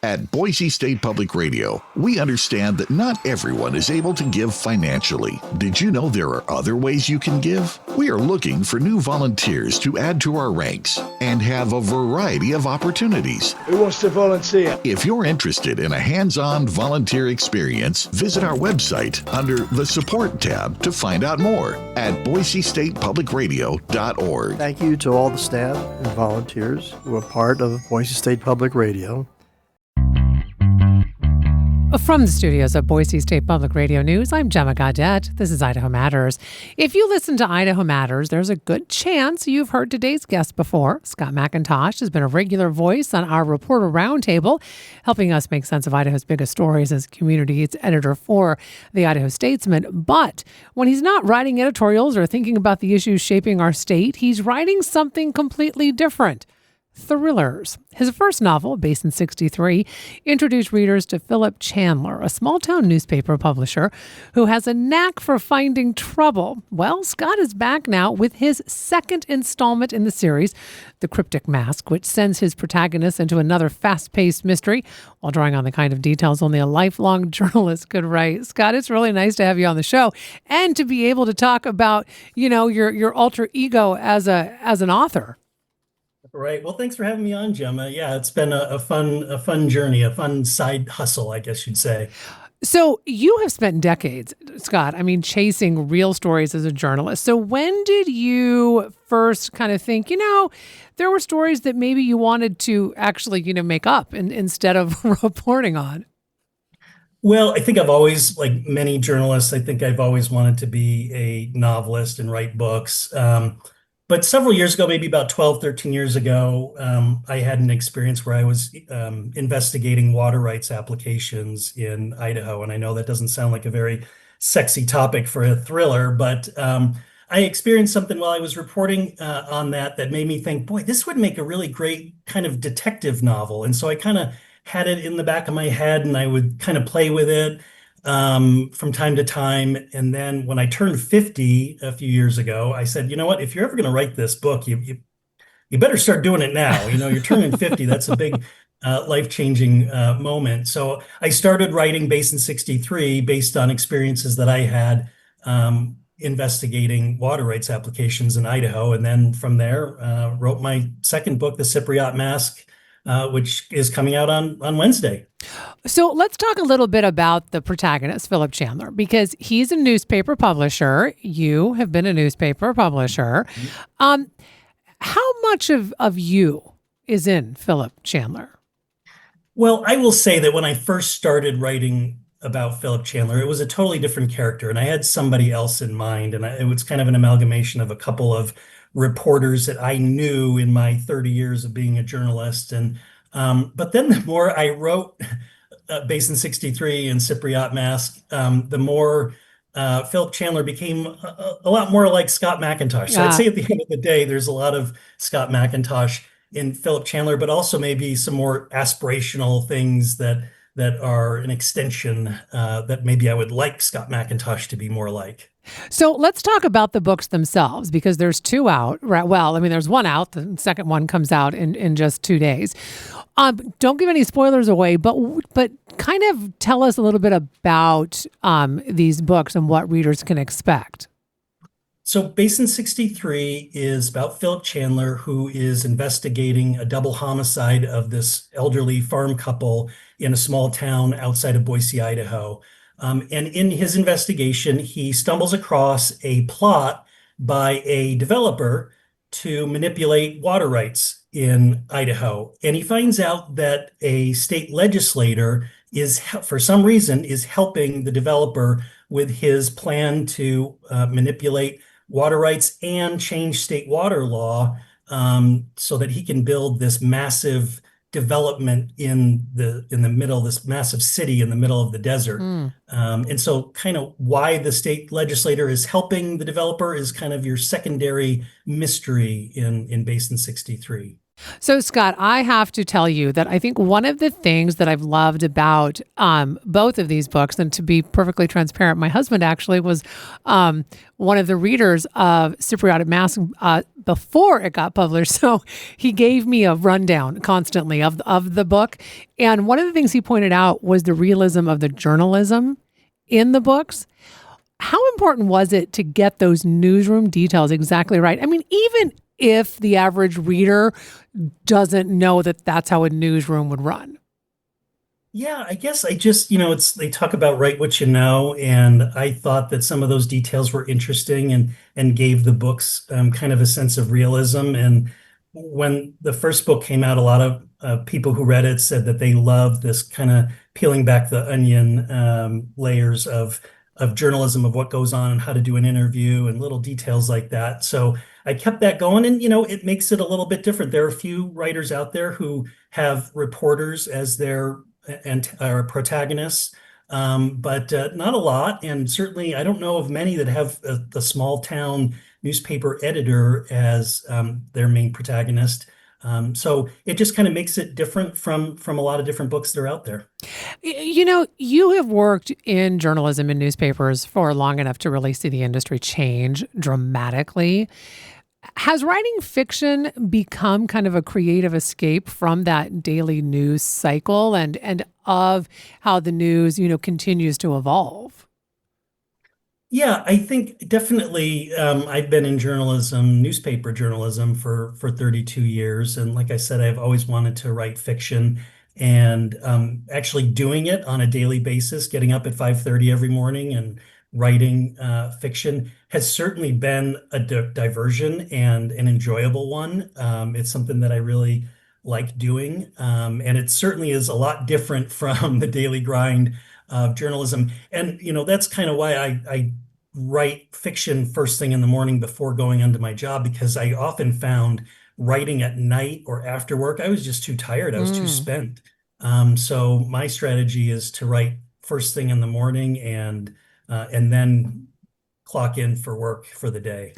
At Boise State Public Radio, we understand that not everyone is able to give financially. Did you know there are other ways you can give? We are looking for new volunteers to add to our ranks and have a variety of opportunities. Who wants to volunteer? If you're interested in a hands-on volunteer experience, visit our website under the Support tab to find out more at boisestatepublicradio.org. Thank you to all the staff and volunteers who are part of Boise State Public Radio. From the studios of Boise State Public Radio News, I'm Gemma Gaudette. This is Idaho Matters. If you listen to Idaho Matters, there's a good chance you've heard today's guest before. Scott McIntosh has been a regular voice on our Reporter Roundtable, helping us make sense of Idaho's biggest stories as communities editor for the Idaho Statesman. But when he's not writing editorials or thinking about the issues shaping our state, he's writing something completely different. Thrillers. His first novel, based in '63, introduced readers to Philip Chandler, a small-town newspaper publisher who has a knack for finding trouble. Well, Scott is back now with his second installment in the series, The Cryptic Mask, which sends his protagonist into another fast-paced mystery while drawing on the kind of details only a lifelong journalist could write. Scott, it's really nice to have you on the show and to be able to talk about, your alter ego as an author. Right. Well, thanks for having me on, Gemma. Yeah, it's been a fun journey, a fun side hustle, I guess you'd say. So you have spent decades, Scott, chasing real stories as a journalist. So when did you first kind of think, there were stories that maybe you wanted to actually, make up instead of reporting on? Well, I think I've always, like many journalists, I think I've always wanted to be a novelist and write books. But several years ago, maybe about 12, 13 years ago, I had an experience where I was investigating water rights applications in Idaho. And I know that doesn't sound like a very sexy topic for a thriller, but I experienced something while I was reporting on that made me think, boy, this would make a really great kind of detective novel. And so I kind of had it in the back of my head and I would kind of play with it from time to time. And then when I turned 50 a few years ago, I said, you know what, if you're ever going to write this book, you better start doing it now. You're turning 50. That's a big life-changing moment. So I started writing based in '63, based on experiences that I had investigating water rights applications in Idaho. And then from there, wrote my second book, The Cypriot Mask, which is coming out on Wednesday. So let's talk a little bit about the protagonist, Philip Chandler, because he's a newspaper publisher. You have been a newspaper publisher. How much of you is in Philip Chandler? Well, I will say that when I first started writing about Philip Chandler, it was a totally different character, and I had somebody else in mind, and it was kind of an amalgamation of a couple of reporters that I knew in my 30 years of being a journalist. And but then the more I wrote based in '63 and Cypriot Mask, the more Philip Chandler became a lot more like Scott McIntosh. So I'd say at the end of the day, there's a lot of Scott McIntosh in Philip Chandler, but also maybe some more aspirational things that are an extension that maybe I would like Scott McIntosh to be more like. So let's talk about the books themselves, because there's two out. Right? Well, there's one out. The second one comes out in just 2 days. Don't give any spoilers away, but kind of tell us a little bit about these books and what readers can expect. So Based in '63 is about Philip Chandler, who is investigating a double homicide of this elderly farm couple in a small town outside of Boise, Idaho. And in his investigation, he stumbles across a plot by a developer to manipulate water rights in Idaho. And he finds out that a state legislator for some reason, is helping the developer with his plan to manipulate water rights and change state water law so that he can build this massive development in the middle, this massive city in the middle of the desert. And so kind of why the state legislator is helping the developer is kind of your secondary mystery in Based in '63. So, Scott, I have to tell you that I think one of the things that I've loved about both of these books, and to be perfectly transparent, my husband actually was one of the readers of Cypriot Mask before it got published. So he gave me a rundown constantly of the book. And one of the things he pointed out was the realism of the journalism in the books. How important was it to get those newsroom details exactly right? I mean, even if the average reader doesn't know that that's how a newsroom would run. Yeah, I guess I just, it's they talk about write what you know, and I thought that some of those details were interesting and gave the books kind of a sense of realism. And when the first book came out, a lot of people who read it said that they loved this kind of peeling back the onion layers of journalism, of what goes on and how to do an interview and little details like that. So I kept that going, and it makes it a little bit different. There are a few writers out there who have reporters as their and protagonists, but not a lot. And certainly, I don't know of many that have the small town newspaper editor as their main protagonist. So it just kind of makes it different from a lot of different books that are out there. You have worked in journalism and newspapers for long enough to really see the industry change dramatically. Has writing fiction become kind of a creative escape from that daily news cycle and of how the news, continues to evolve? Yeah, I think definitely. I've been in journalism, newspaper journalism for 32 years, and like I said, I've always wanted to write fiction, and actually doing it on a daily basis, getting up at 5:30 every morning and writing fiction has certainly been a diversion and an enjoyable one. It's something that I really like doing, and it certainly is a lot different from the daily grind of journalism. And that's kind of why I write fiction first thing in the morning before going into my job, because I often found writing at night or after work, I was just too tired. I was too Mm. spent. So my strategy is to write first thing in the morning and then clock in for work for the day.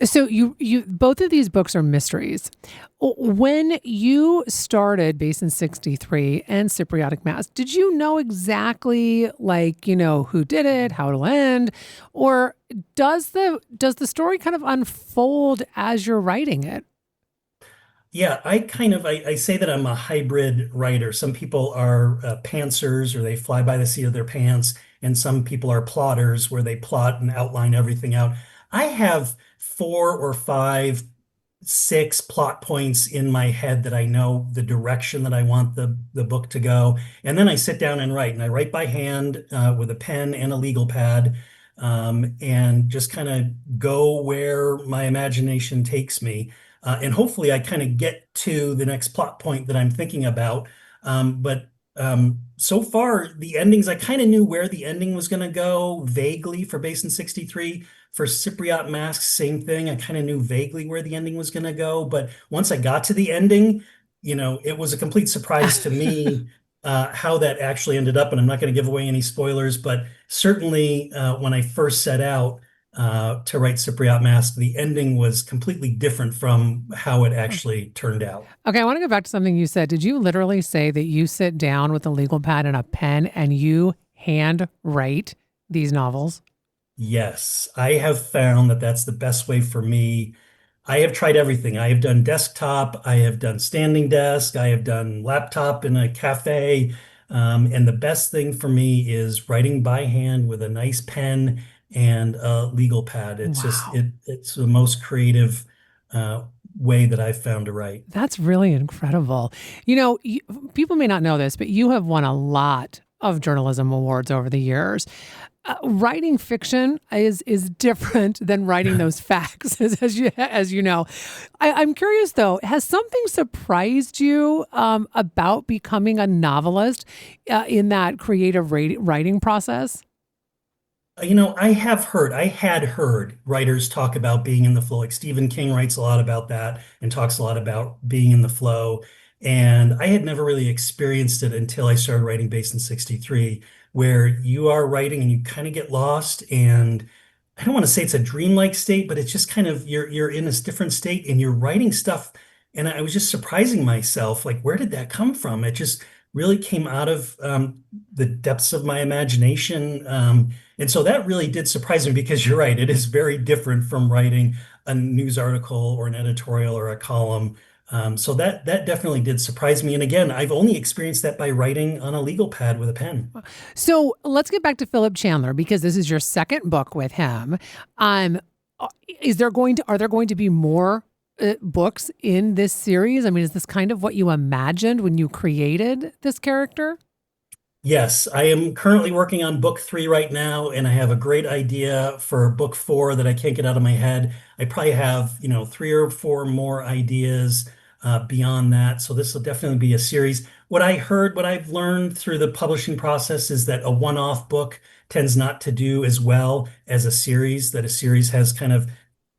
So you both of these books are mysteries. When you started Basin 63 and Cypriotic Mass, did you know exactly who did it, how it'll end, or does the story kind of unfold as you're writing it? Yeah, I say that I'm a hybrid writer. Some people are pantsers, or they fly by the seat of their pants, and some people are plotters, where they plot and outline everything out. I have four or five, six plot points in my head that I know the direction that I want the book to go, and then I sit down and write. And I write by hand with a pen and a legal pad, and just kind of go where my imagination takes me. And hopefully I kind of get to the next plot point that I'm thinking about. But so far, the endings, I kind of knew where the ending was going to go vaguely for Basin 63. For Cypriot Masks, same thing. I kind of knew vaguely where the ending was going to go. But once I got to the ending, it was a complete surprise to me how that actually ended up. And I'm not going to give away any spoilers, but certainly when I first set out, to write Cypriot Mask, the ending was completely different from how it actually turned out. Okay, I want to go back to something you said. Did you literally say that you sit down with a legal pad and a pen and you hand write these novels? Yes, I have found that that's the best way for me. I have tried everything. I have done desktop, I have done standing desk, I have done laptop in a cafe. And the best thing for me is writing by hand with a nice pen and a legal pad. Wow. It's the most creative uh, way that I've found to write. That's really incredible. People may not know this, but you have won a lot of journalism awards over the years. Writing fiction is different than writing those facts, as you know. I'm curious though, has something surprised you about becoming a novelist in that creative writing process? I had heard writers talk about being in the flow. Like Stephen King writes a lot about that and talks a lot about being in the flow. And I had never really experienced it until I started writing Basin 63, where you are writing and you kind of get lost. And I don't want to say it's a dreamlike state, but it's just kind of you're in this different state and you're writing stuff And I was just surprising myself, like, where did that come from? It just really came out of the depths of my imagination. And so that really did surprise me because you're right, it is very different from writing a news article or an editorial or a column. So that definitely did surprise me. And again, I've only experienced that by writing on a legal pad with a pen. So let's get back to Philip Chandler because this is your second book with him. Are there going to be more books in this series? I mean, is this kind of what you imagined when you created this character? Yes, I am currently working on book 3 right now, and I have a great idea for book 4 that I can't get out of my head. I probably have, 3 or 4 more ideas beyond that. So this will definitely be a series. What I've learned through the publishing process is that a one-off book tends not to do as well as a series, that a series has kind of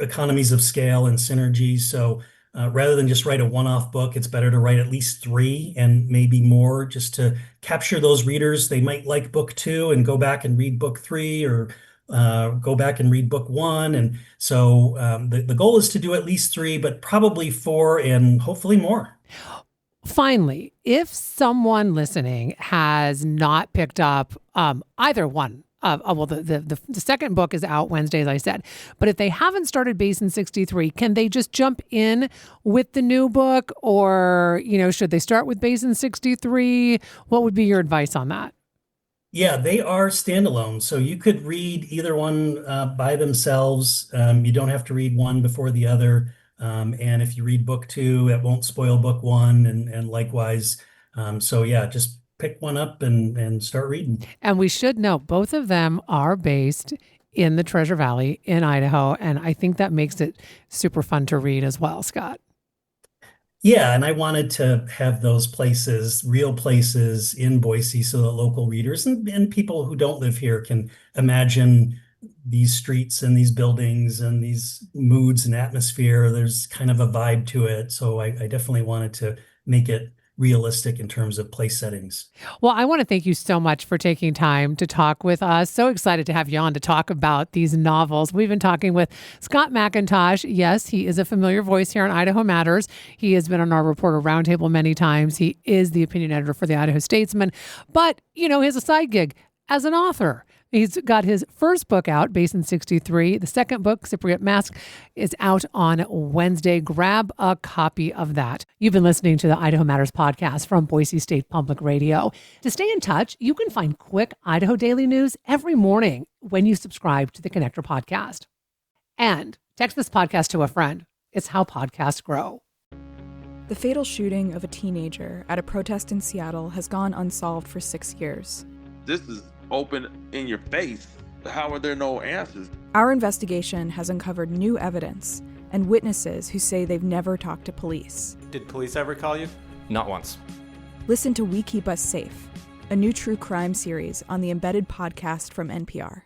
economies of scale and synergy. So rather than just write a one-off book, it's better to write at least 3 and maybe more just to capture those readers. They might like book 2 and go back and read book 3 or go back and read book 1. And so the goal is to do at least 3, but probably 4 and hopefully more. Finally, if someone listening has not picked up either one, the second book is out Wednesday, as I said. But if they haven't started Basin 63, can they just jump in with the new book, or should they start with Basin 63? What would be your advice on that? Yeah, they are standalone, so you could read either one by themselves. You don't have to read one before the other. And if you read book 2, it won't spoil book 1, and likewise. So yeah, just pick one up and start reading. And we should note both of them are based in the Treasure Valley in Idaho. And I think that makes it super fun to read as well, Scott. Yeah, and I wanted to have those places, real places in Boise, so that local readers and people who don't live here can imagine these streets and these buildings and these moods and atmosphere. There's kind of a vibe to it. So I definitely wanted to make it realistic in terms of place settings. Well, I want to thank you so much for taking time to talk with us. So excited to have you on to talk about these novels. We've been talking with Scott McIntosh. Yes, he is a familiar voice here on Idaho Matters. He has been on our Reporter Roundtable many times. He is the opinion editor for the Idaho Statesman. But, he has a side gig as an author. He's got his first book out, Basin 63. The second book, Cypriot Mask, is out on Wednesday. Grab a copy of that. You've been listening to the Idaho Matters podcast from Boise State Public Radio. To stay in touch, you can find quick Idaho daily news every morning when you subscribe to the Connector podcast. And text this podcast to a friend. It's how podcasts grow. The fatal shooting of a teenager at a protest in Seattle has gone unsolved for 6 years. This is open in your face. How are there no answers? Our investigation has uncovered new evidence and witnesses who say they've never talked to police. Did police ever call you? Not once. Listen to We Keep Us Safe, a new true crime series on the Embedded podcast from NPR.